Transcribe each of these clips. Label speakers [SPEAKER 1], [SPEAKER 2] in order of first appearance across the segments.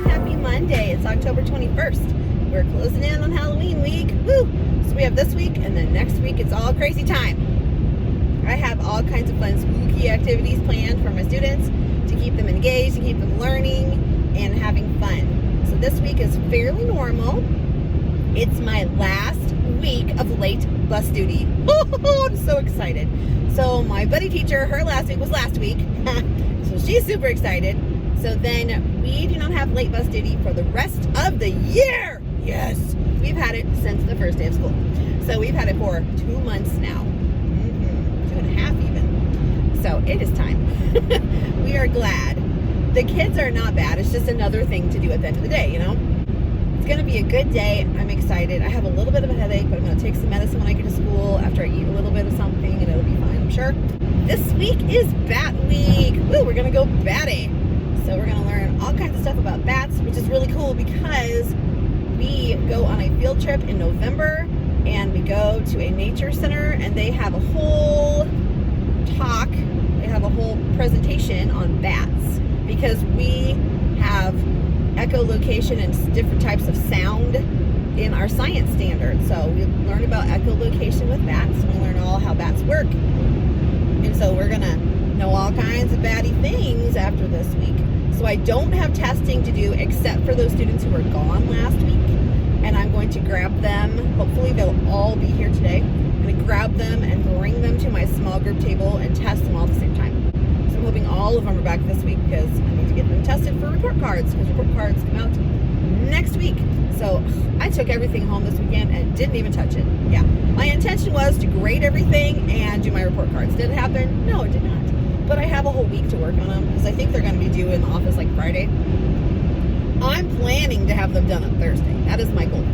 [SPEAKER 1] Happy Monday. It's October 21st. We're closing in on Halloween week. Woo! So we have this week, and then next week it's all crazy time. I have all kinds of fun spooky activities planned for my students to keep them engaged, to keep them learning and having fun. So this week is fairly normal. It's my last week of late bus duty. I'm so excited. So my buddy teacher, her last week was last week. So she's super excited. So then we do not have late bus duty for the rest of the year. Yes. We've had it since the first day of school. So we've had it for 2 months now. 2.5 even. So it is time. We are glad. The kids are not bad. It's just another thing to do at the end of the day, you know? It's going to be a good day. I'm excited. I have a little bit of a headache, but I'm going to take some medicine when I get to school after I eat a little bit of something, and it'll be fine, I'm sure. This week is Bat Week. Woo, we're going to go batty. So we're going to learn all kinds of stuff about bats, which is really cool because we go on a field trip in November, and we go to a nature center, and they have a whole talk, they have a whole presentation on bats, because we have echolocation and different types of sound in our science standard. So we learn about echolocation with bats, and we learn all how bats work. And so we're gonna know all kinds of batty things after this week. So I don't have testing to do except for those students who were gone last week. And I'm going to grab them. Hopefully they'll all be here today. I'm gonna grab them and bring them to my small group table and test them all at the same time. So I'm hoping all of them are back this week because I need to get them tested for report cards, because report cards come out next week. So I took everything home this weekend and didn't even touch it. Yeah, my intention was to grade everything and do my report cards. Did it happen? No, it did not. But I have a whole week to work on them because I think they're going to be due in the office like Friday. I'm planning to have them done on Thursday. That is my goal.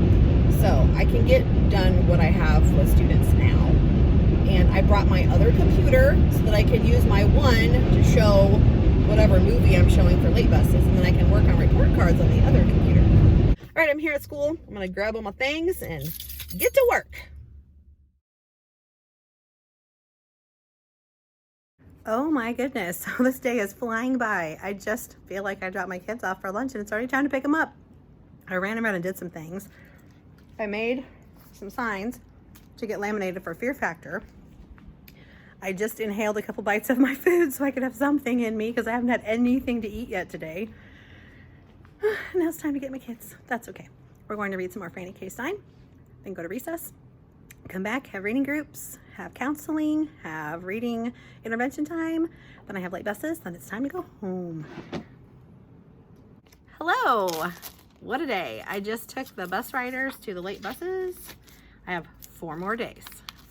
[SPEAKER 1] So I can get done what I have with students now. And I brought my other computer so that I can use my one to show whatever movie I'm showing for late buses, and then I can work on report cards on the other computer. All right, I'm here at school. I'm gonna grab all my things and get to work. Oh my goodness, this day is flying by. I just feel like I dropped my kids off for lunch and it's already time to pick them up. I ran around and did some things. I made some signs to get laminated for Fear Factor. I just inhaled a couple bites of my food so I could have something in me because I haven't had anything to eat yet today. Now it's time to get my kids. That's okay. We're going to read some more Frankie K. Stein, then go to recess, come back, have reading groups, have counseling, have reading intervention time, then I have late buses, then it's time to go home. Hello, what a day. I just took the bus riders to the late buses. I have 4 more days.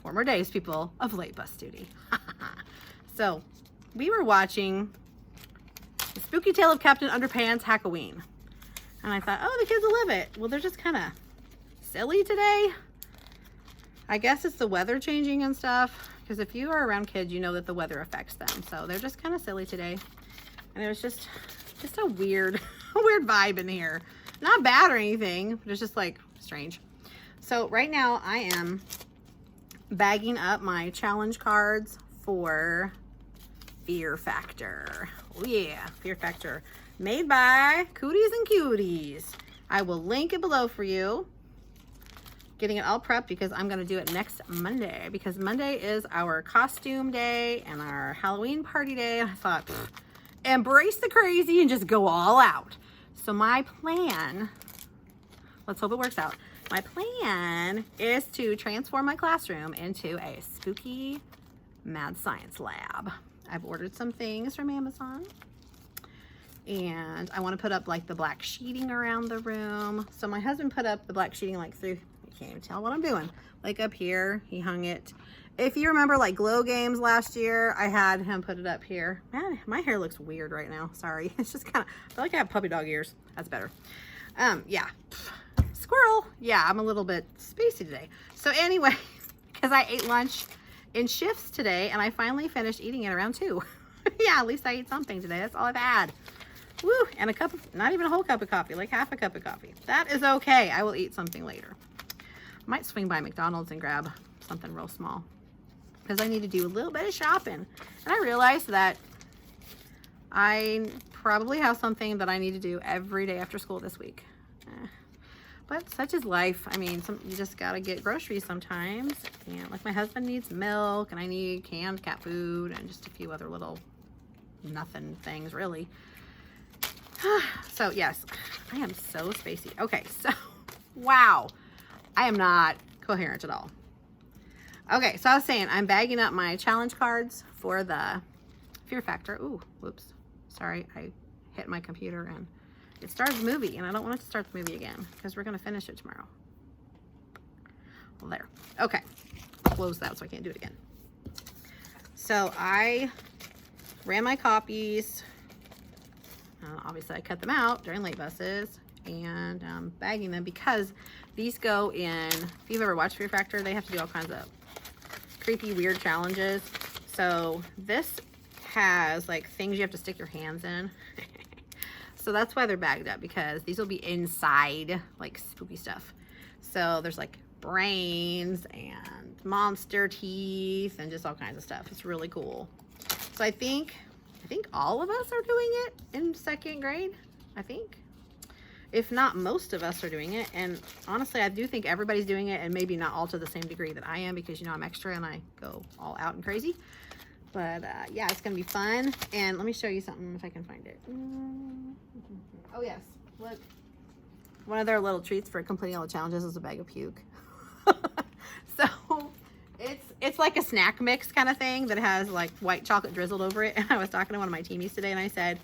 [SPEAKER 1] 4 more days, people, of late bus duty. So, we were watching The Spooky Tale of Captain Underpants Halloween. And I thought, oh, the kids will love it. Well, they're just kind of silly today. I guess it's the weather changing and stuff. Because if you are around kids, you know that the weather affects them. So, they're just kind of silly today. And it was just a weird, weird vibe in here. Not bad or anything, but it's just like strange. So right now I am bagging up my challenge cards for Fear Factor. Oh yeah, Fear Factor. Made by Cooties and Cuties. I will link it below for you. Getting it all prepped because I'm going to do it next Monday. Because Monday is our costume day and our Halloween party day. And I thought, embrace the crazy and just go all out. So my plan, let's hope it works out. My plan is to transform my classroom into a spooky mad science lab. I've ordered some things from Amazon. And I want to put up like the black sheeting around the room. So my husband put up the black sheeting like through, you can't even tell what I'm doing. Like up here, he hung it. If you remember like Glow Games last year, I had him put it up here. Man, my hair looks weird right now. Sorry. It's just kind of, I feel like I have puppy dog ears. That's better. Yeah. Squirrel. Yeah, I'm a little bit spacey today. So anyway, because I ate lunch in shifts today and I finally finished eating it around 2. Yeah, at least I ate something today. That's all I've had. Woo, and a cup of, not even a whole cup of coffee, like half a cup of coffee. That is okay. I will eat something later. Might swing by McDonald's and grab something real small. because I need to do a little bit of shopping. And I realized that I probably have something that I need to do every day after school this week. But such is life. I mean, you just gotta get groceries sometimes. And like my husband needs milk, and I need canned cat food, and just a few other little nothing things, really. So yes, I am so spacey. Okay, so wow, I am not coherent at all. Okay, so I was saying I'm bagging up my challenge cards for the Fear Factor. Ooh, whoops. Sorry, I hit my computer and it started the movie, and I don't want it to start the movie again because we're going to finish it tomorrow. Well, there. Okay. Close that so I can't do it again. So I ran my copies. Obviously, I cut them out during late buses, and I'm bagging them because these go in, if you've ever watched Fear Factor, they have to do all kinds of creepy, weird challenges. So this has like things you have to stick your hands in. So that's why they're bagged up, because these will be inside like spooky stuff. So there's like brains and monster teeth and just all kinds of stuff. It's really cool. So I think all of us are doing it in 2nd grade, I think. If not, most of us are doing it. And honestly, I do think everybody's doing it, and maybe not all to the same degree that I am, because you know I'm extra and I go all out and crazy. But yeah, it's gonna be fun. And let me show you something if I can find it. Oh yes, look. One of their little treats for completing all the challenges is a bag of puke. So it's like a snack mix kind of thing that has like white chocolate drizzled over it. And I was talking to one of my teamies today, and I said,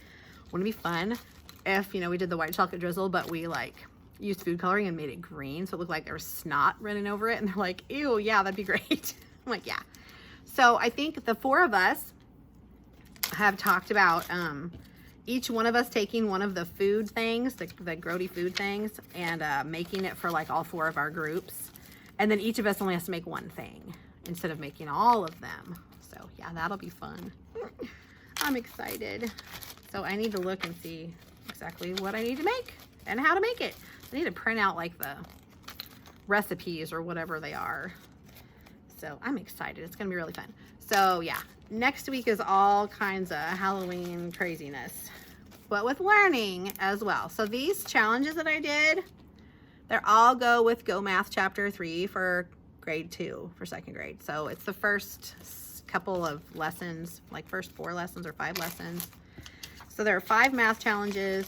[SPEAKER 1] wouldn't it be fun if, you know, we did the white chocolate drizzle, but we like used food coloring and made it green so it looked like there was snot running over it? And they're like, ew, yeah, that'd be great. I'm like, yeah. So I think the 4 of us have talked about each one of us taking one of the food things, the grody food things, and making it for like all 4 of our groups. And then each of us only has to make one thing instead of making all of them. So yeah, that'll be fun. I'm excited. So I need to look and see exactly what I need to make and how to make it. I need to print out like the recipes or whatever they are. So I'm excited. It's gonna be really fun. So yeah, next week is all kinds of Halloween craziness, but with learning as well. So these challenges that I did, they're all go with Go Math Chapter 3 for grade 2, for 2nd grade. So it's the first couple of lessons, like first 4 lessons or 5 lessons. So there are 5 math challenges,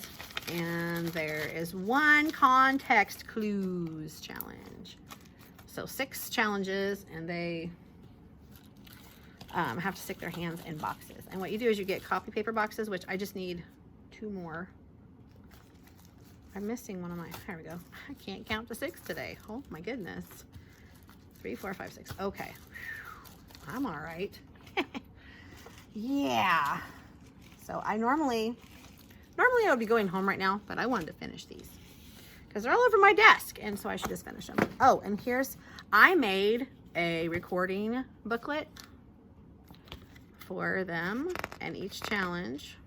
[SPEAKER 1] and there is 1 context clues challenge. So 6 challenges, and they have to stick their hands in boxes. And what you do is you get copy paper boxes, which I just need 2 more. I'm missing one of my, there we go. I can't count to 6 today. Oh my goodness. 3, 4, 5, 6. Okay. I'm all right. Yeah. So I normally I would be going home right now, but I wanted to finish these because they're all over my desk, and so I should just finish them. Oh, and I made a recording booklet for them, and each challenge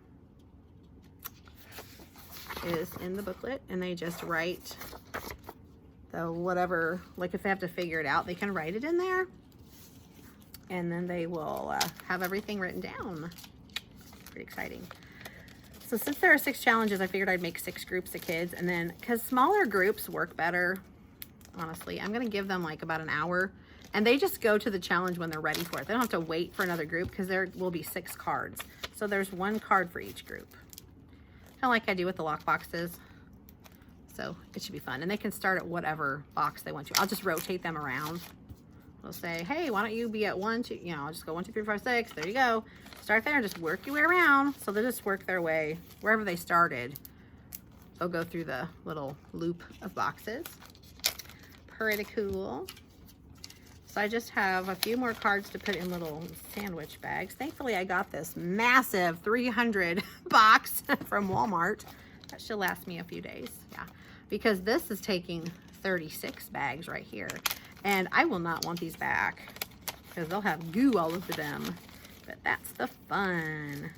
[SPEAKER 1] is in the booklet, and they just write the whatever, like if they have to figure it out, they can write it in there, and then they will have everything written down. Pretty exciting. So since there are 6 challenges, I figured I'd make 6 groups of kids, and then because smaller groups work better, honestly, I'm gonna give them like about an hour, and they just go to the challenge when they're ready for it. They don't have to wait for another group because there will be 6 cards. So there's 1 card for each group, kind of like I do with the lock boxes. So it should be fun, and they can start at whatever box they want to. I'll just rotate them around. I'll say, hey, why don't you be at 1, 2, you know, I'll just go 1, 2, 3, 4, 5, 6. There you go. Start there and just work your way around. So they'll just work their way wherever they started. They'll go through the little loop of boxes. Pretty cool. So I just have a few more cards to put in little sandwich bags. Thankfully, I got this massive 300 box from Walmart. That should last me a few days. Yeah, because this is taking 36 bags right here. And I will not want these back because they'll have goo all over them. But that's the fun.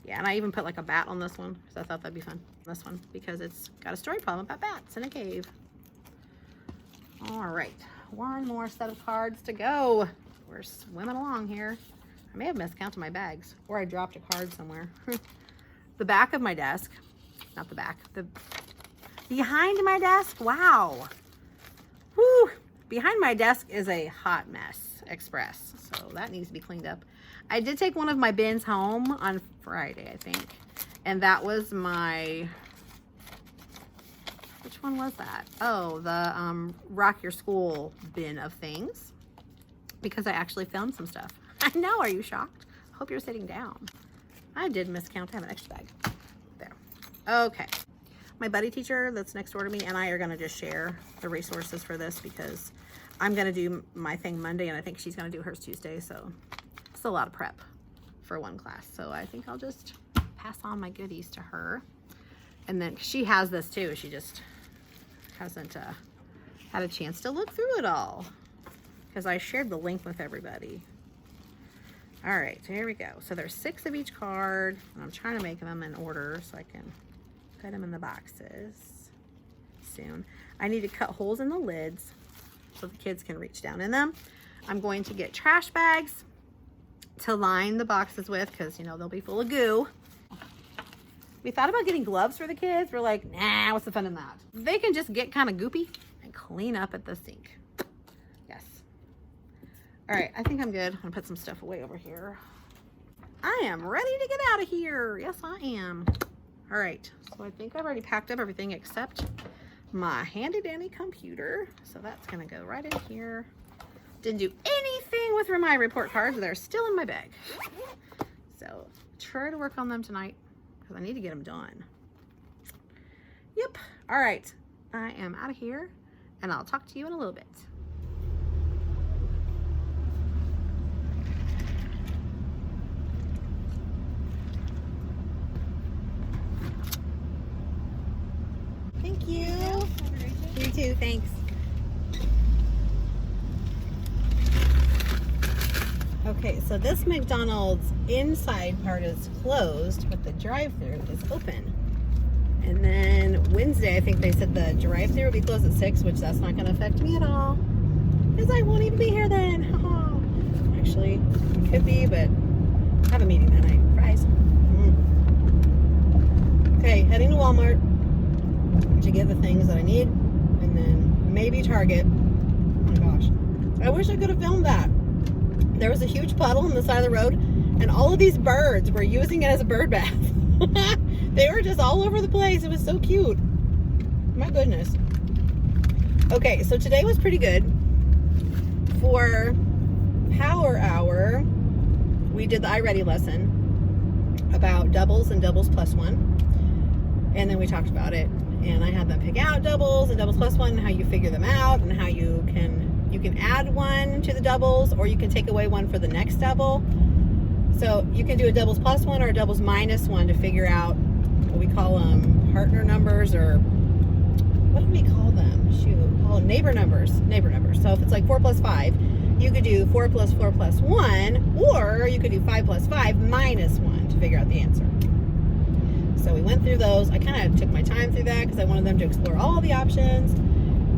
[SPEAKER 1] Yeah, and I even put like a bat on this one because I thought that'd be fun. This one, because it's got a story problem about bats in a cave. All right, 1 more set of cards to go. we're swimming along here. I may have miscounted my bags, or I dropped a card somewhere. The back of my desk, not the back, the behind my desk, wow. Whew. Behind my desk is a hot mess express, so that needs to be cleaned up. I did take one of my bins home on Friday, I think, and that was my, which one was that? Oh, the Rock Your School bin of things, because I actually found some stuff. I know, are you shocked? I hope you're sitting down. I did miscount, I have an extra bag. There. Okay. My buddy teacher that's next door to me and I are gonna just share the resources for this because I'm gonna do my thing Monday and I think she's gonna do hers Tuesday, so it's a lot of prep for one class. So I think I'll just pass on my goodies to her. And then she has this too, she just hasn't had a chance to look through it all because I shared the link with everybody. All right, here we go. So there's 6 of each card, and I'm trying to make them in order so I can put them in the boxes soon. I need to cut holes in the lids so the kids can reach down in them. I'm going to get trash bags to line the boxes with because, you know, they'll be full of goo. We thought about getting gloves for the kids. We're like, nah, what's the fun in that? They can just get kind of goopy and clean up at the sink. Yes. All right, I think I'm good. I'm gonna put some stuff away over here. I am ready to get out of here. Yes, I am. All right, so I think I've already packed up everything except my handy dandy computer. So that's gonna go right in here. Didn't do anything with my report cards. They're still in my bag. So try to work on them tonight because I need to get them done. Yep, all right. I am out of here and I'll talk to you in a little bit. Thank you. You too, thanks. Okay, so this McDonald's inside part is closed, but the drive-thru is open. And then Wednesday, I think they said the drive-thru will be closed at 6, which that's not going to affect me at all, because I won't even be here then. Actually, it could be, but I have a meeting that night. Fries. Okay, heading to Walmart to get the things that I need, and then maybe Target. Oh my gosh, I wish I could have filmed that. There was a huge puddle on the side of the road and all of these birds were using it as a bird bath. They were just all over the place. It was so cute. My goodness. Okay, so today was pretty good. For Power Hour, we did the iReady lesson about doubles and doubles plus one, and then we talked about it. And I had them pick out doubles and doubles plus one, and how you figure them out, and how you can add one to the doubles, or you can take away one for the next double. So you can do a doubles plus one or a doubles minus one to figure out what we call them, partner numbers, or what do we call them? Shoot, we call them neighbor numbers. Neighbor numbers. So if it's like 4 plus 5, you could do 4 plus 4 plus 1, or you could do 5 plus 5 minus 1 to figure out the answer. So we went through those. I kind of took my time through that because I wanted them to explore all the options.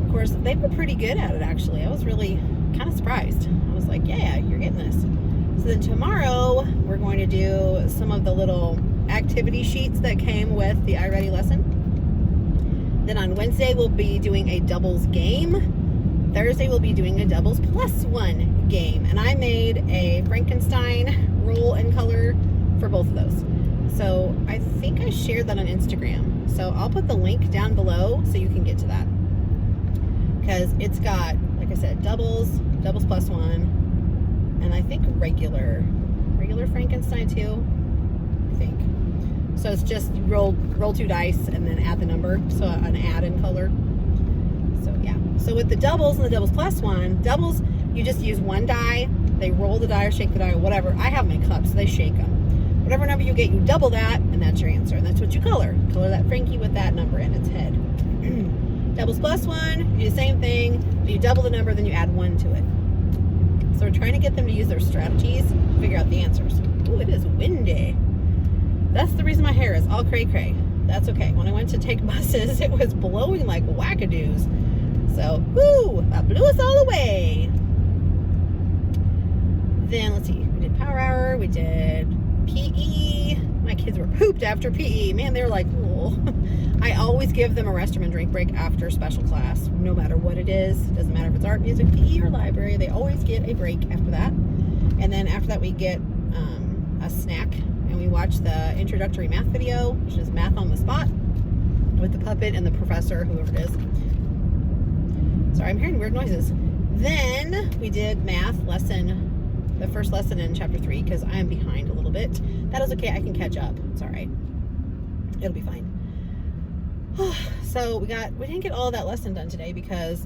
[SPEAKER 1] Of course, they were pretty good at it, actually. I was really kind of surprised. I was like, yeah, you're getting this. So then tomorrow, we're going to do some of the little activity sheets that came with the iReady lesson. Then on Wednesday, we'll be doing a doubles game. Thursday, we'll be doing a doubles plus one game. And I made a Frankenstein roll and color for both of those. So I think I shared that on Instagram. So I'll put the link down below so you can get to that. Because it's got, like I said, doubles plus one, and I think regular Frankenstein too, I think. So it's just roll 2 dice and then add the number, so an add in color. So yeah. So with the doubles and the doubles plus one, doubles, you just use 1 die, they roll the die or shake the die or whatever. I have my cups, so they shake them. Whatever number you get, you double that, and that's your answer. And that's what you color. Color that Frankie with that number in its head. Doubles plus one, you do the same thing. You double the number, then you add 1 to it. So we're trying to get them to use their strategies to figure out the answers. Ooh, it is windy. That's the reason my hair is all cray-cray. That's okay. When I went to take buses, it was blowing like wackadoos. So, whoo, that blew us all away. then, let's see, we did power hour, we did PE. My kids were pooped after PE. Man, they were like, oh. I always give them a restroom and drink break after special class, no matter what it is. It doesn't matter if it's art, music, PE, or library. They always get a break after that. And then after that, we get a snack, and we watch the introductory math video, which is math on the spot with the puppet and the professor, whoever it is. Sorry, I'm hearing weird noises. Then we did math lesson, the first lesson in chapter 3, because I am behind a little bit. That is okay. I can catch up. It's all right. It'll be fine. So we didn't get all that lesson done today because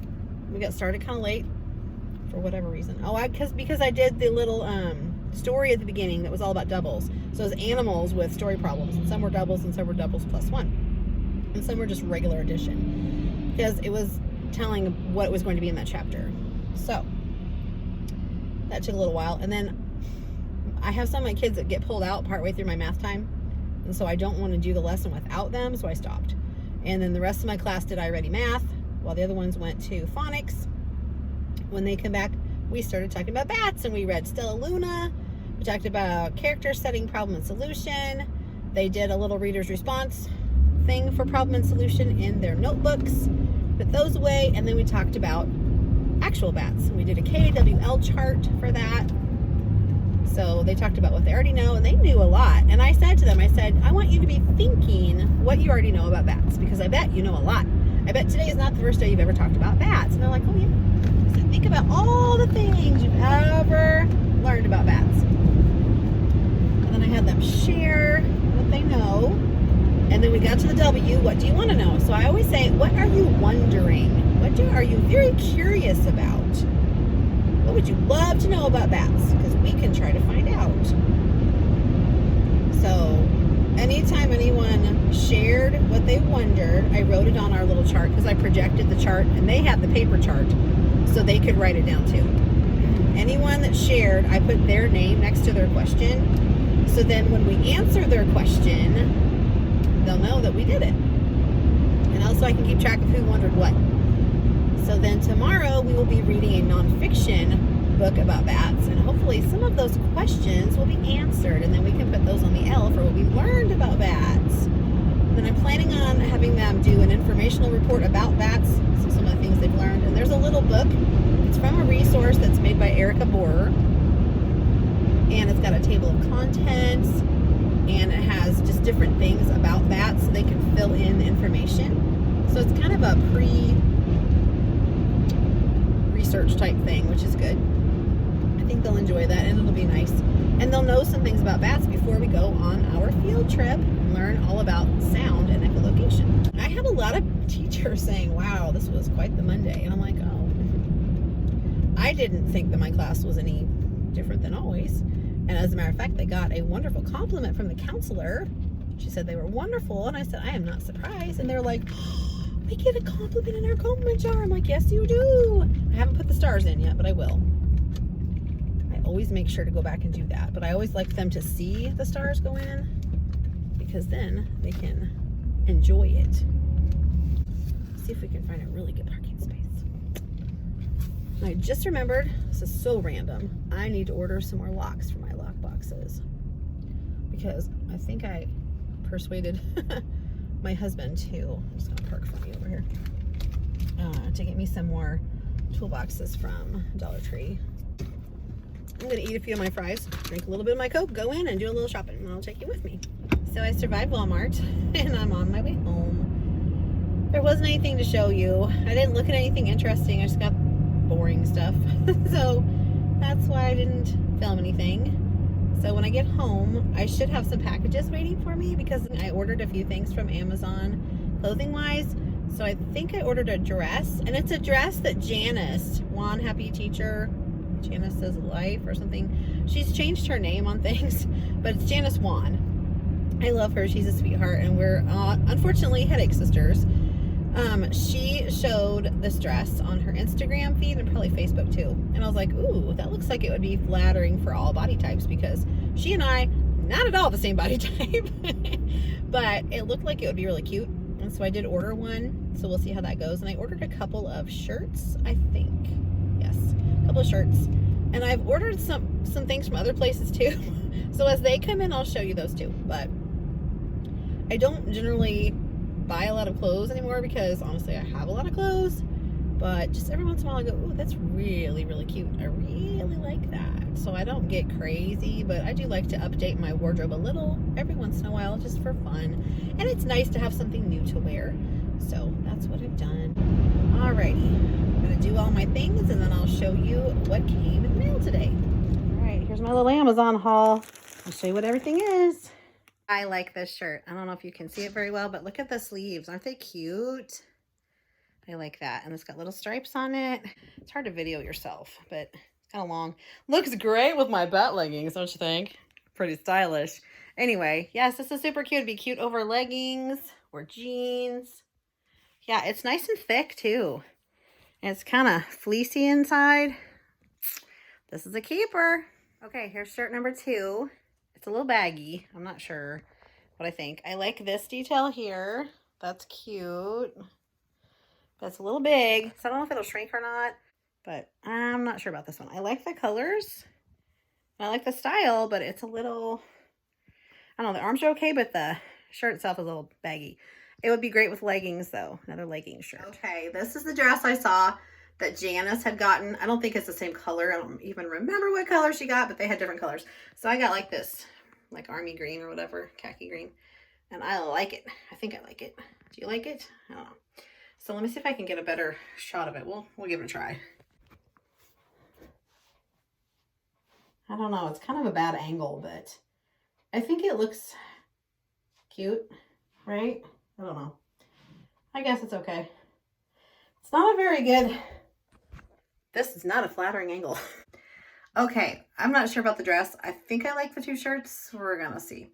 [SPEAKER 1] we got started kind of late for whatever reason. Oh, because I did the little story at the beginning that was all about doubles. So it was animals with story problems, and some were doubles and some were doubles plus 1, and some were just regular addition because it was telling what was going to be in that chapter. So that took a little while, and then I have some of my kids that get pulled out partway through my math time, and so I don't want to do the lesson without them, so I stopped. And then the rest of my class did I Ready Math, while the other ones went to phonics. When they come back, we started talking about bats, and we read Stella Luna. We talked about character setting, problem and solution. They did a little reader's response thing for problem and solution in their notebooks. Put those away, and then we talked about actual bats. We did a KWL chart for that. So they talked about what they already know, and they knew a lot. And I said to them, I want you to be thinking what you already know about bats, because I bet you know a lot. I bet today is not the first day you've ever talked about bats. And they're like, oh yeah. So think about all the things you've ever learned about bats. And then I had them share what they know. And then we got to the W, what do you want to know? So I always say, what are you wondering? Are you very curious about? What would you love to know about bats? Because we can try to find out. So anytime anyone shared what they wondered, I wrote it on our little chart because I projected the chart, and they had the paper chart so they could write it down too. Anyone that shared, I put their name next to their question. So then when we answer their question, they'll know that we did it. And also I can keep track of who wondered what. So then tomorrow we will be reading a nonfiction book about bats, and hopefully some of those questions will be answered, and then we can put those on the L for what we learned about bats. Then I'm planning on having them do an informational report about bats, so some of the things they've learned. And there's a little book. It's from a resource that's made by Bohrer, and it's got a table of contents, and it has just different things about bats so they can fill in the information. So it's kind of a pre-research type thing, which is good. I think they'll enjoy that, and it'll be nice. And they'll know some things about bats before we go on our field trip and learn all about sound and echolocation. I had a lot of teachers saying, wow, this was quite the Monday. And I'm like, oh. I didn't think that my class was any different than always. And as a matter of fact, they got a wonderful compliment from the counselor. She said they were wonderful, and I said, I am not surprised. And they're like, oh, we get a compliment in our compliment jar. I'm like, yes, you do. I haven't put the stars in yet, but I will. I always make sure to go back and do that. But I always like them to see the stars go in, because then they can enjoy it. Let's see if we can find a really good parking space. I just remembered, this is so random, I need to order some more locks for my lock boxes, because I think I persuaded my husband to, I'm just going to park for me over here, to get me some more toolboxes from Dollar Tree. I'm going to eat a few of my fries, drink a little bit of my Coke, go in and do a little shopping, and I'll take you with me. So I survived Walmart, and I'm on my way home. There wasn't anything to show you. I didn't look at anything interesting. I just got boring stuff. So that's why I didn't film anything. So when I get home, I should have some packages waiting for me, because I ordered a few things from Amazon clothing wise. So I think I ordered a dress, and it's a dress that Janice, Juan Happy Teacher, Janice's Life or something, she's changed her name on things, but it's Janice Juan. I love her. She's a sweetheart, and we're unfortunately headache sisters. She showed this dress on her Instagram feed and probably Facebook too. And I was like, ooh, that looks like it would be flattering for all body types, because she and I, not at all the same body type, but it looked like it would be really cute. And so I did order one. So we'll see how that goes. And I ordered a couple of shirts, I think. Yes, a couple of shirts. And I've ordered some things from other places too. So as they come in, I'll show you those too. But I don't generally buy a lot of clothes anymore because honestly I have a lot of clothes. But just every once in a while I go, ooh, that's really, really cute. I really like that. So I don't get crazy, but I do like to update my wardrobe a little every once in a while just for fun. And it's nice to have something new to wear. So that's what I've done. Alrighty, I'm gonna do all my things and then I'll show you what came in the mail today. Alright, here's my little Amazon haul. I'll show you what everything is. I like this shirt. I don't know if you can see it very well, but look at the sleeves. Aren't they cute? I like that. And it's got little stripes on it. It's hard to video yourself, but it's kind of long. Looks great with my butt leggings, don't you think? Pretty stylish. Anyway, yes, this is super cute. It'd be cute over leggings or jeans. Yeah, it's nice and thick too. And it's kind of fleecy inside. This is a keeper. Okay, here's shirt number 2. It's a little baggy. I'm not sure what I think. I like this detail here. That's cute. That's a little big, so I don't know if it'll shrink or not, but I'm not sure about this one. I like the colors. I like the style, but it's a little, I don't know, the arms are okay, but the shirt itself is a little baggy. It would be great with leggings though, another legging shirt. Okay, this is the dress I saw that Janice had gotten. I don't think it's the same color. I don't even remember what color she got, but they had different colors. So I got like this, like army green or whatever, khaki green, and I like it. I think I like it. Do you like it? I don't know. So let me see if I can get a better shot of it. We'll give it a try. I don't know. It's kind of a bad angle, but I think it looks cute, right? I don't know. I guess it's okay. It's not a very good, this is not a flattering angle. Okay, I'm not sure about the dress. I think I like the 2 shirts. We're gonna see.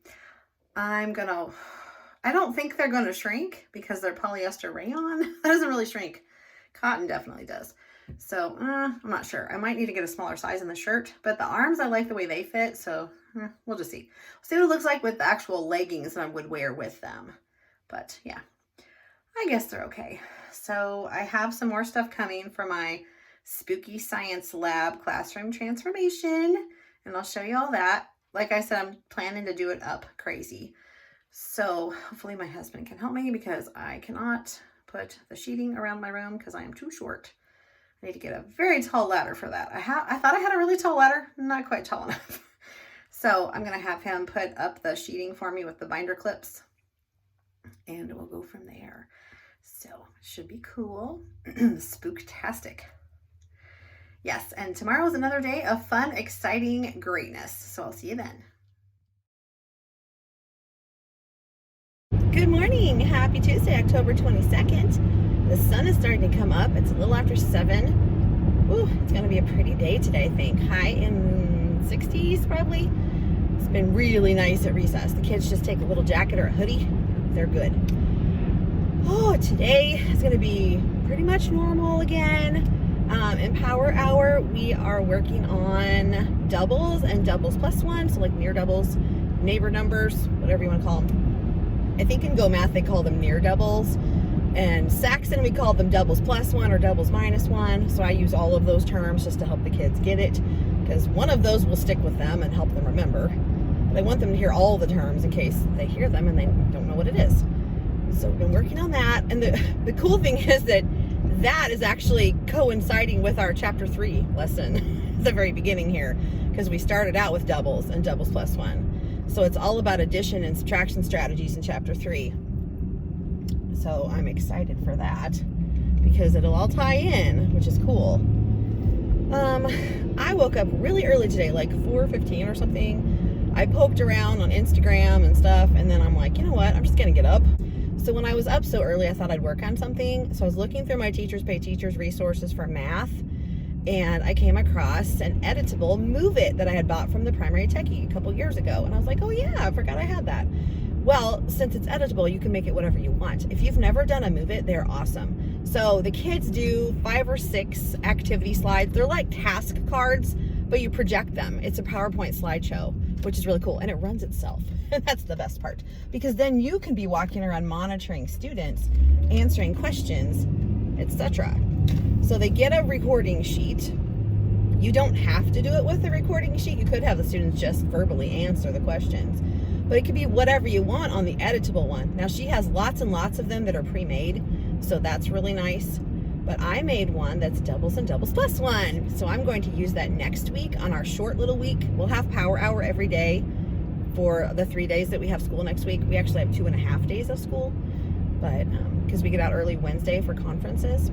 [SPEAKER 1] I don't think they're going to shrink because they're polyester rayon. That doesn't really shrink. Cotton definitely does. So I'm not sure. I might need to get a smaller size in the shirt, but the arms, I like the way they fit. So we'll just see. We'll see what it looks like with the actual leggings that I would wear with them. But yeah, I guess they're okay. So I have some more stuff coming for my Spooky Science Lab classroom transformation, and I'll show you all that. Like I said, I'm planning to do it up crazy. So hopefully my husband can help me because I cannot put the sheeting around my room because I am too short. I need to get a very tall ladder for that. I thought I had a really tall ladder, not quite tall enough. So I'm going to have him put up the sheeting for me with the binder clips and we'll go from there. So it should be cool. Spooktastic. Yes, and tomorrow is another day of fun, exciting greatness. So I'll see you then. Good morning. Happy Tuesday, October 22nd. The sun is starting to come up. It's a little after 7. Ooh, it's going to be a pretty day today, I think. High in 60s, probably. It's been really nice at recess. The kids just take a little jacket or a hoodie. They're good. Oh, today is going to be pretty much normal again. In Power Hour, we are working on doubles and doubles plus 1. So like near doubles, neighbor numbers, whatever you want to call them. I think in Go Math they call them near doubles, and Saxon we call them doubles plus 1 or doubles minus 1. So I use all of those terms just to help the kids get it, because one of those will stick with them and help them remember. But I want them to hear all the terms in case they hear them and they don't know what it is. So we've been working on that, and the cool thing is that is actually coinciding with our chapter 3 lesson at the very beginning here, because we started out with doubles and doubles plus 1. So it's all about addition and subtraction strategies in chapter 3. So I'm excited for that because it'll all tie in, which is cool. I woke up really early today, like 4:15 or something. I poked around on Instagram and stuff, and then I'm like, you know what? I'm just gonna get up. So when I was up so early, I thought I'd work on something. So I was looking through my Teachers Pay Teachers resources for math, and I came across an editable Move It that I had bought from the Primary Techie a couple years ago. And I was like, oh yeah, I forgot I had that. Well, since it's editable, you can make it whatever you want. If you've never done a Move It, they're awesome. So the kids do 5 or 6 activity slides. They're like task cards, but you project them. It's a PowerPoint slideshow, which is really cool. And it runs itself. And that's the best part, because then you can be walking around monitoring students, answering questions, etc. So they get a recording sheet You don't have to do it with a recording sheet. You could have the students just verbally answer the questions. But it could be whatever you want on the editable one. Now, she has lots and lots of them that are pre-made, so that's really nice. But I made one that's doubles and doubles plus one. So I'm going to use that next week on our short little week. We'll have power hour every day for the 3 days that we have school next week. We actually have 2.5 days of school, but because we get out early Wednesday for conferences.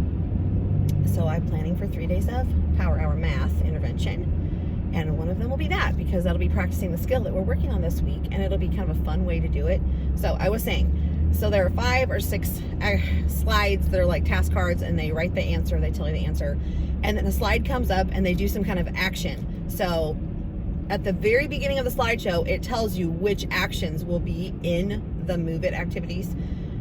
[SPEAKER 1] So I'm planning for 3 days of power hour math intervention. And one of them will be that, because that'll be practicing the skill that we're working on this week, and it'll be kind of a fun way to do it. So I was saying, so there are 5 or 6 slides that are like task cards, and they write the answer, they tell you the answer, and then the slide comes up and they do some kind of action. So at the very beginning of the slideshow, it tells you which actions will be in the Move It activities.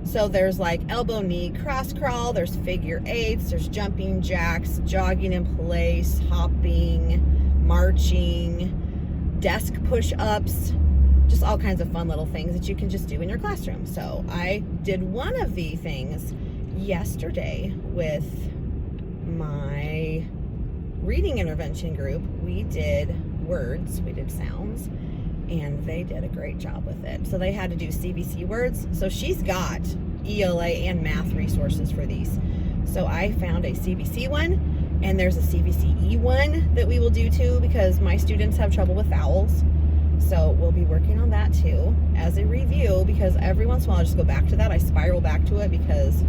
[SPEAKER 1] So there's like elbow, knee, cross crawl, there's figure eights, there's jumping jacks, jogging in place, hopping, marching, desk push-ups, just all kinds of fun little things that you can just do in your classroom. So I did one of the things yesterday with my reading intervention group. We did words, we did sounds, and they did a great job with it. So they had to do CBC words. So she's got ELA and math resources for these. So I found a CBC one, and there's a CBCE one that we will do too, because my students have trouble with vowels. So we'll be working on that too as a review, because every once in a while I just go back to that. I spiral back to it because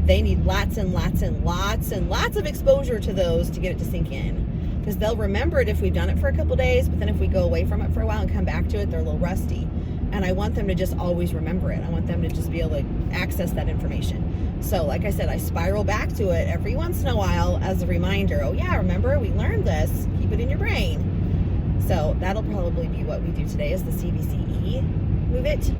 [SPEAKER 1] they need lots and lots and lots and lots of exposure to those to get it to sink in. Because they'll remember it if we've done it for a couple days, but then if we go away from it for a while and come back to it, they're a little rusty. And I want them to just always remember it. I want them to just be able to access that information. So like I said, I spiral back to it every once in a while as a reminder. Oh yeah, remember we learned this, keep it in your brain. So that'll probably be what we do today, is the CBCE Move It.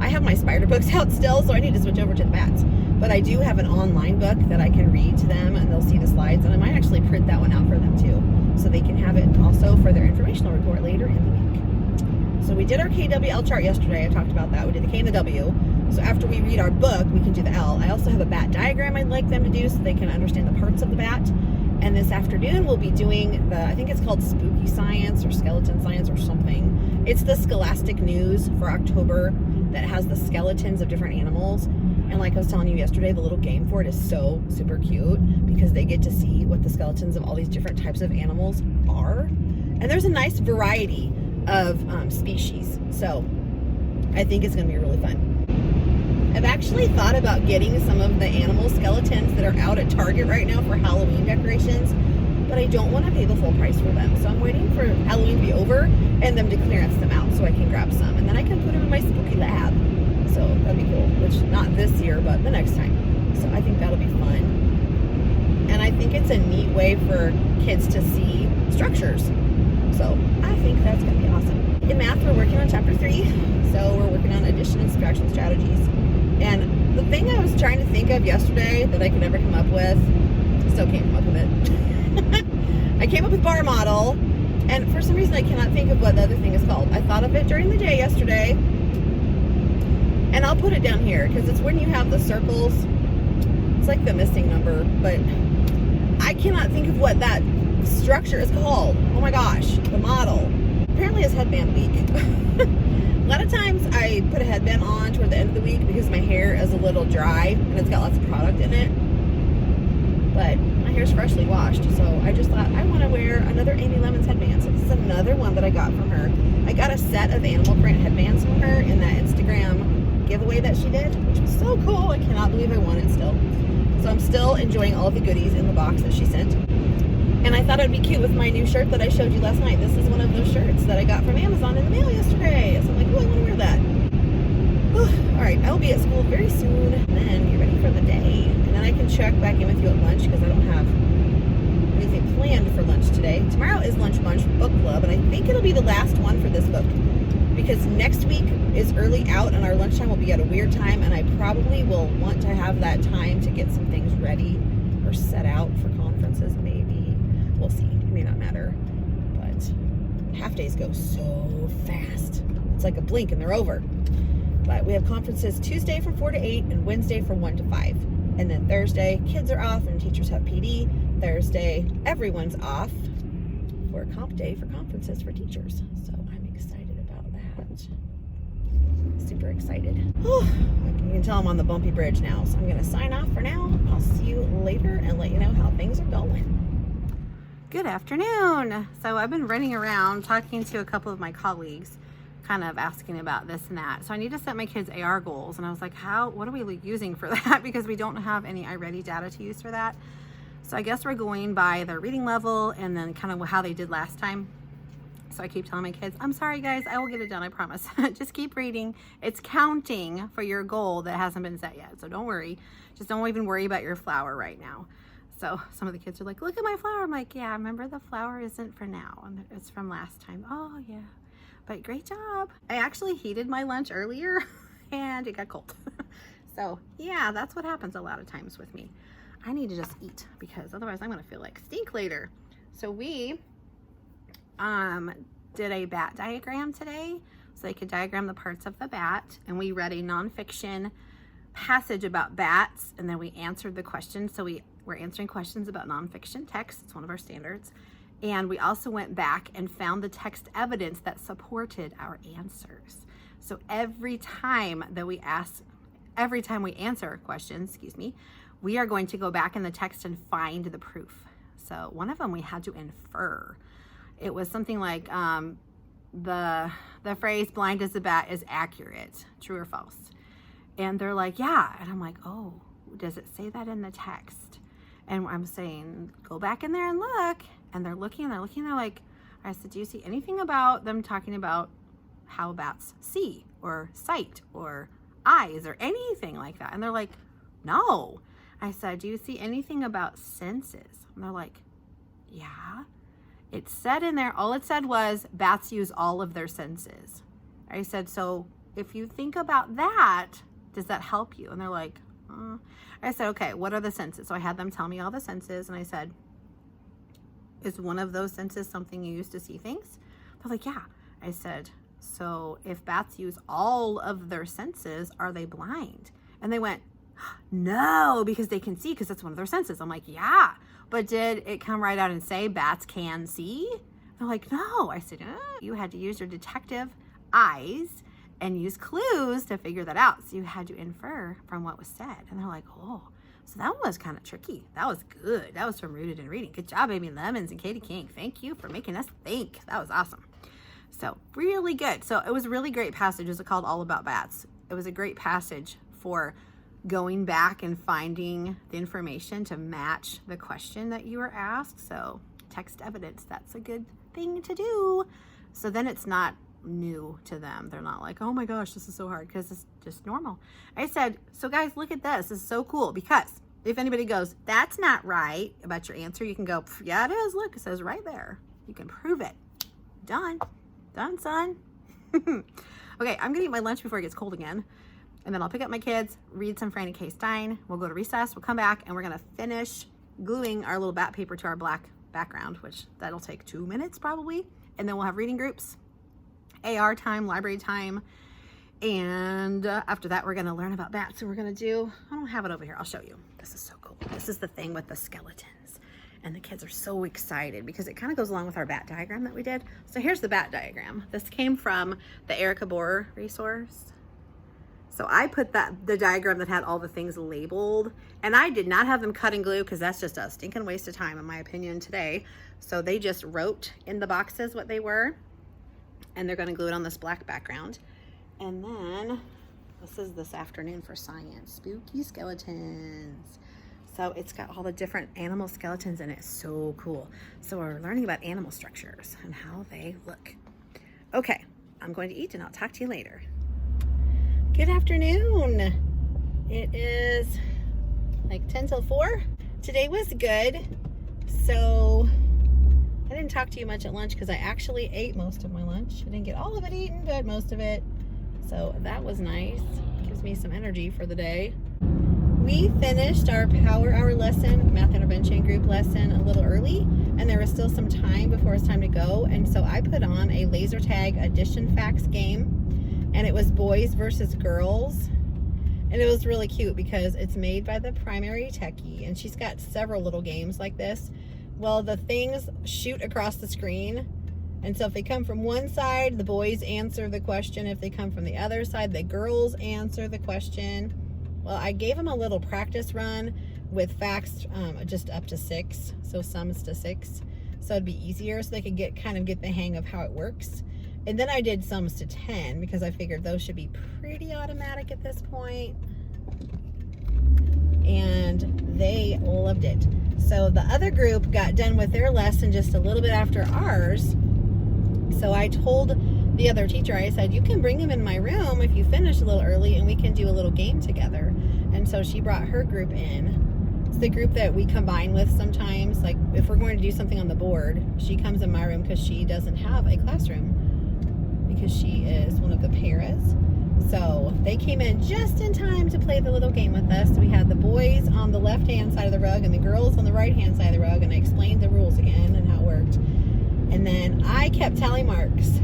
[SPEAKER 1] I have my spider books out still, so I need to switch over to the bats. But I do have an online book that I can read to them, and they'll see the slides, and I might actually print that one out for them too, so they can have it also for their informational report later in the week. So we did our KWL chart yesterday. I talked about that. We did the K and the W. So after we read our book, we can do the L. I also have a bat diagram I'd like them to do so they can understand the parts of the bat. And this afternoon we'll be doing the, I think it's called Spooky Science or Skeleton Science or something. It's the Scholastic News for October that has the skeletons of different animals. And like I was telling you yesterday, the little game for it is so super cute, because they get to see what the skeletons of all these different types of animals are. And there's a nice variety of species. So I think it's going to be really fun. I've actually thought about getting some of the animal skeletons that are out at Target right now for Halloween decorations, but I don't want to pay the full price for them. So I'm waiting for Halloween to be over and them to clearance them out so I can grab some. And then I can put them in my spooky lab. So that'd be cool, which not this year, but the next time. So I think that'll be fun. And I think it's a neat way for kids to see structures. So I think that's going to be awesome. In math, we're working on chapter 3. So we're working on addition and subtraction strategies. And the thing I was trying to think of yesterday that I could never come up with, still can't come up with it. I came up with bar model, and for some reason I cannot think of what the other thing is called. I thought of it during the day yesterday, and I'll put it down here because it's when you have the circles. It's like the missing number, but I cannot think of what that structure is called. Oh my gosh, the model. Apparently it's headband week. A lot of times I put a headband on toward the end of the week because my hair is a little dry and it's got lots of product in it. But my hair's freshly washed, so I just thought I want to wear another Amy Lemon's headband. So this is another one that I got from her. I got a set of animal print headbands from her in that Instagram giveaway that she did, which was so cool. I cannot believe I won it still. So I'm still enjoying all of the goodies in the box that she sent. And I thought it would be cute with my new shirt that I showed you last night. This is one of those shirts that I got from Amazon in the mail yesterday. So I'm like, oh, I want to wear that. All right, I'll be at school very soon, and then get ready for the day. And then I can check back in with you at lunch because I don't have anything planned for lunch today. Tomorrow is Lunch Bunch Book Club, and I think it'll be the last one for this book, because next week is early out and our lunchtime will be at a weird time, and I probably will want to have that time to get some things ready or set out for conferences maybe. We'll see. It may not matter, but half days go so fast. It's like a blink and they're over. But we have conferences Tuesday from 4 to 8 and Wednesday from 1 to 5. And then Thursday, kids are off and teachers have PD. Thursday, everyone's off for comp day for conferences for teachers. So I'm excited about that. Super excited. Oh, you can tell I'm on the bumpy bridge now. So I'm going to sign off for now. I'll see you later and let you know how things are going. Good afternoon. So I've been running around talking to a couple of my colleagues, kind of asking about this and that. So I need to set my kids' AR goals. And I was like, what are we using for that? Because we don't have any iReady data to use for that. So I guess we're going by their reading level and then kind of how they did last time. So I keep telling my kids, I'm sorry guys, I will get it done, I promise. Just keep reading. It's counting for your goal that hasn't been set yet. So don't worry. Just don't even worry about your flower right now. So some of the kids are like, look at my flower. I'm like, yeah, remember the flower isn't for now. And it's from last time. Oh yeah, but great job. I actually heated my lunch earlier and it got cold. So yeah, that's what happens a lot of times with me. I need to just eat because otherwise I'm gonna feel like stink later. So we did a bat diagram today so they could diagram the parts of the bat, and we read a nonfiction passage about bats, and then we answered the questions. So we're answering questions about nonfiction text. It's one of our standards. And we also went back and found the text evidence that supported our answers. So every time we answer questions, we are going to go back in the text and find the proof. So one of them we had to infer. It was something like the phrase blind as a bat is accurate, true or false? And they're like, yeah. And I'm like, oh, does it say that in the text? And I'm saying, go back in there and look. And they're looking, they're like, I said, do you see anything about them talking about how bats see or sight or eyes or anything like that? And they're like, no. I said, do you see anything about senses? And they're like, yeah. It said in there, all it said was bats use all of their senses. I said, so if you think about that, does that help you? And they're like, I said, okay, what are the senses? So I had them tell me all the senses, and I said, is one of those senses something you use to see things? They're like, yeah. I said, so if bats use all of their senses, are they blind? And they went, no, because they can see, because that's one of their senses. I'm like, yeah. But did it come right out and say bats can see? They're like, no. I said, you had to use your detective eyes and use clues to figure that out. So you had to infer from what was said. And they're like, oh, so that was kind of tricky. That was good. That was from Rooted in Reading. Good job, Amy Lemons and Katie King. Thank you for making us think. That was awesome. So really good. So it was a really great passage. It was called All About Bats. It was a great passage for going back and finding the information to match the question that you were asked. So text evidence, that's a good thing to do. So then it's not new to them. They're not like, oh my gosh, this is so hard, because it's just normal. I said, so guys, look at this. This is so cool, because if anybody goes, that's not right about your answer, you can go, yeah, it is. Look, it says right there. You can prove it. Done, son. Okay, I'm gonna eat my lunch before it gets cold again. And then I'll pick up my kids, read some Frankie K. Stein. We'll go to recess. We'll come back and we're going to finish gluing our little bat paper to our black background, which that'll take 2 minutes probably. And then we'll have reading groups, AR time, library time. And after that, we're going to learn about bats. So we're going to do, I don't have it over here. I'll show you. This is so cool. This is the thing with the skeletons. And the kids are so excited because it kind of goes along with our bat diagram that we did. So here's the bat diagram. This came from the Erica Bohrer resource. So I put the diagram that had all the things labeled, and I did not have them cut and glue because that's just a stinking waste of time in my opinion today. So they just wrote in the boxes what they were, and they're going to glue it on this black background. And then this is this afternoon for science, spooky skeletons. So it's got all the different animal skeletons in it. So cool. So we're learning about animal structures and how they look. Okay, I'm going to eat and I'll talk to you later. Good afternoon. It is like 10 till 4. Today was good. So I didn't talk to you much at lunch because I actually ate most of my lunch. I didn't get all of it eaten, but most of it. So that was nice. Gives me some energy for the day. We finished our Power Hour lesson, math intervention group lesson, a little early, and there was still some time before it's time to go. And so I put on a laser tag addition facts game. And it was boys versus girls, and it was really cute because it's made by the primary Techie, and she's got several little games like this Well, the things shoot across the screen. And so if they come from one side, the boys answer the question. If they come from the other side, the girls answer the question. Well, I gave them a little practice run with facts just up to 6, so sums to 6. So it'd be easier so they could kind of get the hang of how it works. And then I did sums to 10 because I figured those should be pretty automatic at this point. And they loved it. So the other group got done with their lesson just a little bit after ours. So I told the other teacher, I said, you can bring them in my room if you finish a little early and we can do a little game together. And so she brought her group in. It's the group that we combine with sometimes. Like if we're going to do something on the board, she comes in my room because she doesn't have a classroom because she is one of the paras. So they came in just in time to play the little game with us. We had the boys on the left-hand side of the rug and the girls on the right-hand side of the rug, and I explained the rules again and how it worked. And then I kept tally marks.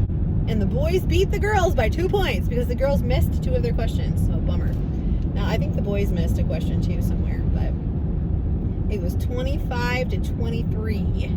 [SPEAKER 1] And the boys beat the girls by 2 points because the girls missed 2 of their questions. So bummer. Now I think the boys missed a question too somewhere, but it was 25 to 23.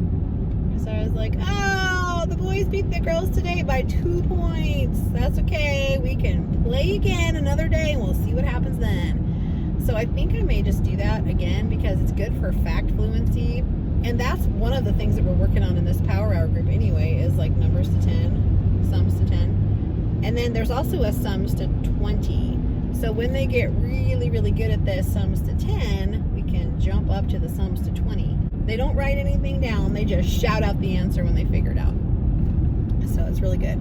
[SPEAKER 1] So I was like, oh, the boys beat the girls today by 2 points. That's okay. We can play again another day and we'll see what happens then. So I think I may just do that again because it's good for fact fluency. And that's one of the things that we're working on in this Power Hour group anyway, is like numbers to 10, sums to 10. And then there's also a sums to 20. So when they get really, really good at this sums to 10, we can jump up to the sums to 20. They don't write anything down. They just shout out the answer when they figure it out. So it's really good.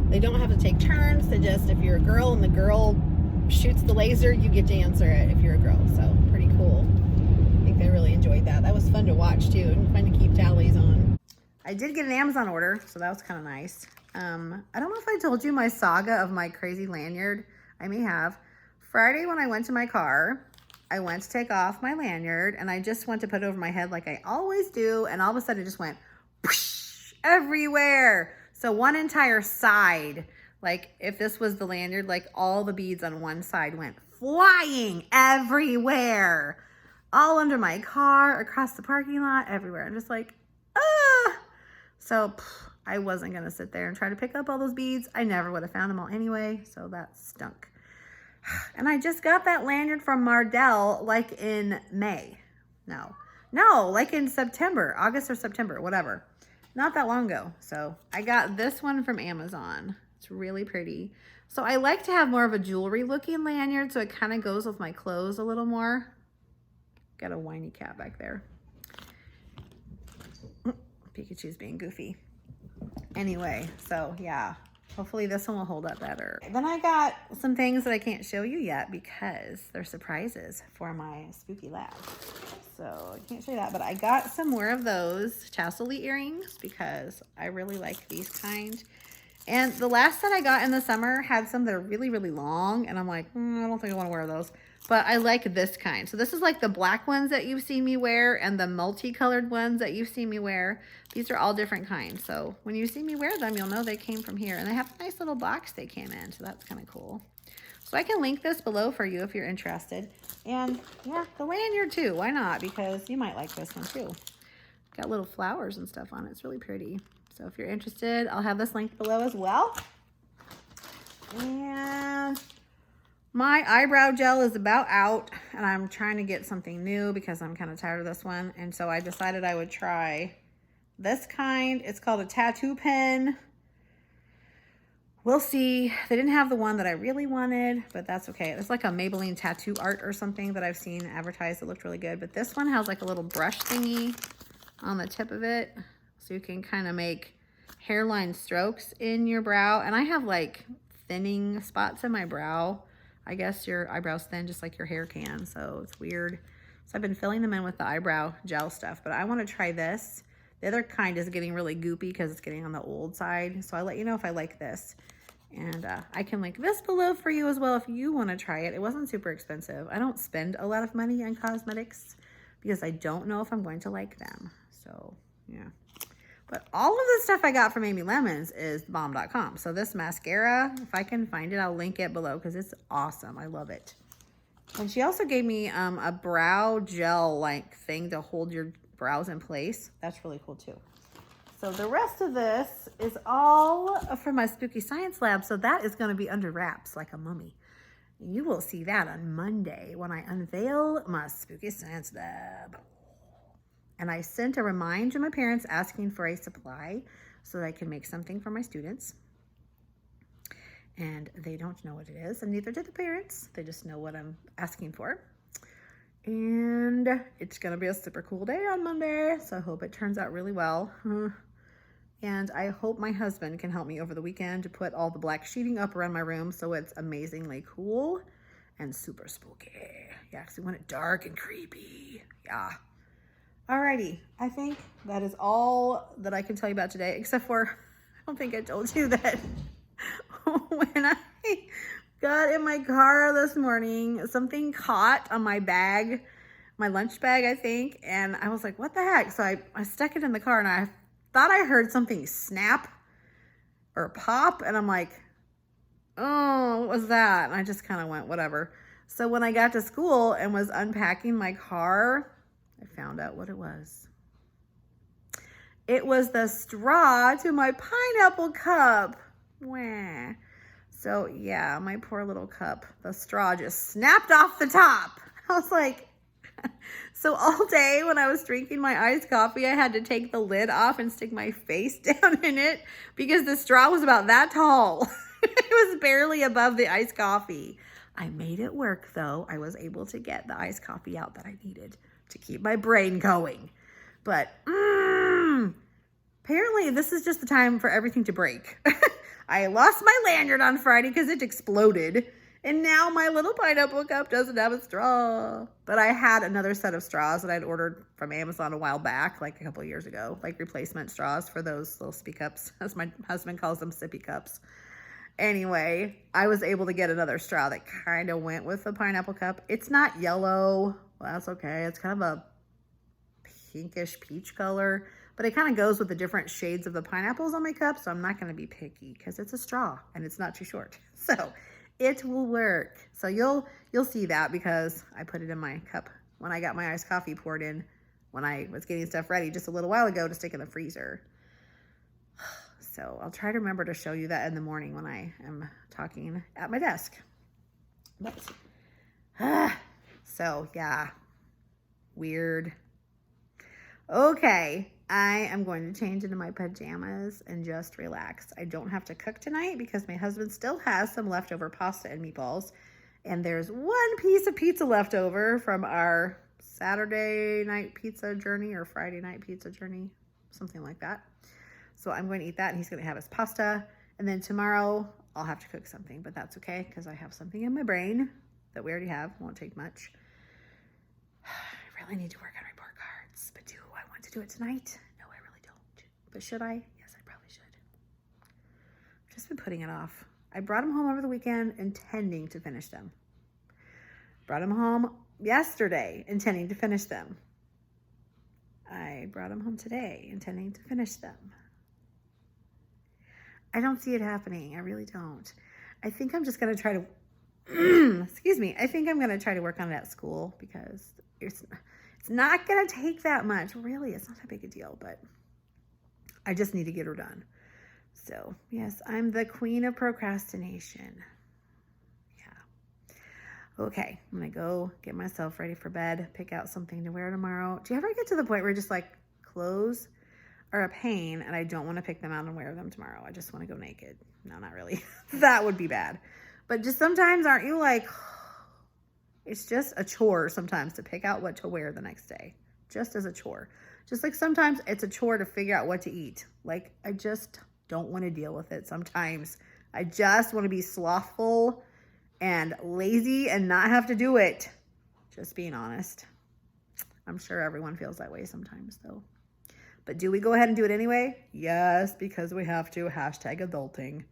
[SPEAKER 1] They don't have to take turns. They just, if you're a girl and the girl shoots the laser, you get to answer it if you're a girl. So pretty cool. I think they really enjoyed that. That was fun to watch too, and fun to keep tallies on. I did get an Amazon order, so that was kind of nice. I don't know if I told you my saga of my crazy lanyard. I may have. Friday when I went to my car, I went to take off my lanyard and I just went to put it over my head like I always do, and all of a sudden it just went whoosh, everywhere. So one entire side, like if this was the lanyard, like all the beads on one side went flying everywhere. All under my car, across the parking lot, everywhere. I'm just like, ah! So I wasn't gonna sit there and try to pick up all those beads. I never would have found them all anyway, so that stunk. And I just got that lanyard from Mardell like in May. No, like in September, August or September, whatever. Not that long ago. So I got this one from Amazon. It's really pretty. So I like to have more of a jewelry looking lanyard, so it kind of goes with my clothes a little more. Got a whiny cat back there. Pikachu's being goofy. Anyway, so yeah, hopefully this one will hold up better. Then I got some things that I can't show you yet because they're surprises for my spooky lab. So I can't show you that, but I got some more of those tassel-y earrings because I really like these kind. And the last set I got in the summer had some that are really, really long, and I'm like, I don't think I want to wear those. But I like this kind. So this is like the black ones that you've seen me wear and the multicolored ones that you've seen me wear. These are all different kinds. So when you see me wear them, you'll know they came from here. And they have a nice little box they came in, so that's kind of cool. So I can link this below for you if you're interested. And yeah, the lanyard too. Why not? Because you might like this one too. Got little flowers and stuff on it. It's really pretty. So if you're interested, I'll have this linked below as well. And my eyebrow gel is about out, and I'm trying to get something new because I'm kind of tired of this one. And so I decided I would try this kind. It's called a tattoo pen. We'll see. They didn't have the one that I really wanted, but that's okay. It's like a Maybelline tattoo art or something that I've seen advertised. It looked really good. But this one has like a little brush thingy on the tip of it, so you can kind of make hairline strokes in your brow. And I have like thinning spots in my brow. I guess your eyebrows thin just like your hair can, so it's weird. So I've been filling them in with the eyebrow gel stuff, but I want to try this. The other kind is getting really goopy because it's getting on the old side, so I'll let you know if I like this. And I can link this below for you as well if you want to try it. It wasn't super expensive. I don't spend a lot of money on cosmetics because I don't know if I'm going to like them. So yeah. But all of the stuff I got from Amy Lemons is bomb.com. So this mascara, if I can find it, I'll link it below because it's awesome. I love it. And she also gave me a brow gel like thing to hold your browse in place. That's really cool too. So the rest of this is all from my spooky science lab. So that is going to be under wraps like a mummy. You will see that on Monday when I unveil my spooky science lab. And I sent a reminder to my parents asking for a supply so that I can make something for my students. And they don't know what it is, and neither do the parents. They just know what I'm asking for. And it's gonna be a super cool day on Monday, so I hope it turns out really well. And I hope my husband can help me over the weekend to put all the black sheeting up around my room so it's amazingly cool and super spooky. Yeah, because we want it dark and creepy. Yeah. Alrighty, I think that is all that I can tell you about today, except for, I don't think I told you that when I got in my car this morning, something caught on my bag, my lunch bag, I think, and I was like, what the heck? So I stuck it in the car, and I thought I heard something snap or pop, and I'm like, oh, what was that? And I just kind of went, whatever. So when I got to school and was unpacking my car, I found out what it was. It was the straw to my pineapple cup. Wah. So yeah, my poor little cup, the straw just snapped off the top. I was like, so all day when I was drinking my iced coffee, I had to take the lid off and stick my face down in it because the straw was about that tall. It was barely above the iced coffee. I made it work though. I was able to get the iced coffee out that I needed to keep my brain going. But apparently this is just the time for everything to break. I lost my lanyard on Friday because it exploded. And now my little pineapple cup doesn't have a straw. But I had another set of straws that I'd ordered from Amazon a while back, like a couple of years ago, like replacement straws for those little sippy cups, as my husband calls them, sippy cups. Anyway, I was able to get another straw that kind of went with the pineapple cup. It's not yellow. Well, that's okay. It's kind of a pinkish peach color, but it kind of goes with the different shades of the pineapples on my cup. So I'm not going to be picky because it's a straw and it's not too short. So it will work. So you'll see that because I put it in my cup when I got my iced coffee poured in when I was getting stuff ready just a little while ago to stick in the freezer. So I'll try to remember to show you that in the morning when I am talking at my desk. But, so yeah, weird. Okay, I am going to change into my pajamas and just relax. I don't have to cook tonight because my husband still has some leftover pasta and meatballs. And there's one piece of pizza left over from our Saturday night pizza journey or Friday night pizza journey, something like that. So I'm going to eat that and he's going to have his pasta. And then tomorrow I'll have to cook something, but that's okay because I have something in my brain that we already have. Won't take much. I really need to work on report cards, but do I want to do it tonight? No, I really don't. But should I? Yes, I probably should. I've just been putting it off. I brought them home over the weekend intending to finish them. Brought them home yesterday intending to finish them. I brought them home today intending to finish them. I don't see it happening. I really don't. I think I'm just going to try to, excuse me. I think I'm going to try to work on it at school because it's not going to take that much. Really, it's not that big a deal, but I just need to get her done. So yes, I'm the queen of procrastination. Yeah. Okay. I'm going to go get myself ready for bed, pick out something to wear tomorrow. Do you ever get to the point where you're just like clothes are a pain and I don't want to pick them out and wear them tomorrow? I just want to go naked. No, not really. That would be bad. But just sometimes aren't you like, it's just a chore sometimes to pick out what to wear the next day, just as a chore. Just like sometimes it's a chore to figure out what to eat. Like I just don't want to deal with it sometimes. I just want to be slothful and lazy and not have to do it. Just being honest. I'm sure everyone feels that way sometimes though. But do we go ahead and do it anyway? Yes, because we have to. #adulting.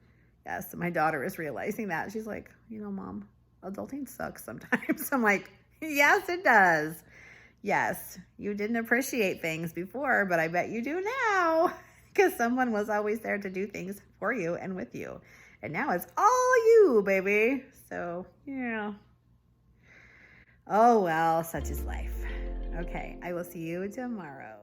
[SPEAKER 1] Yes, my daughter is realizing that. She's like, you know, Mom, adulting sucks sometimes. I'm like, yes, it does. Yes, you didn't appreciate things before, but I bet you do now because someone was always there to do things for you and with you. And now it's all you, baby. So, yeah. Oh, well, such is life. Okay, I will see you tomorrow.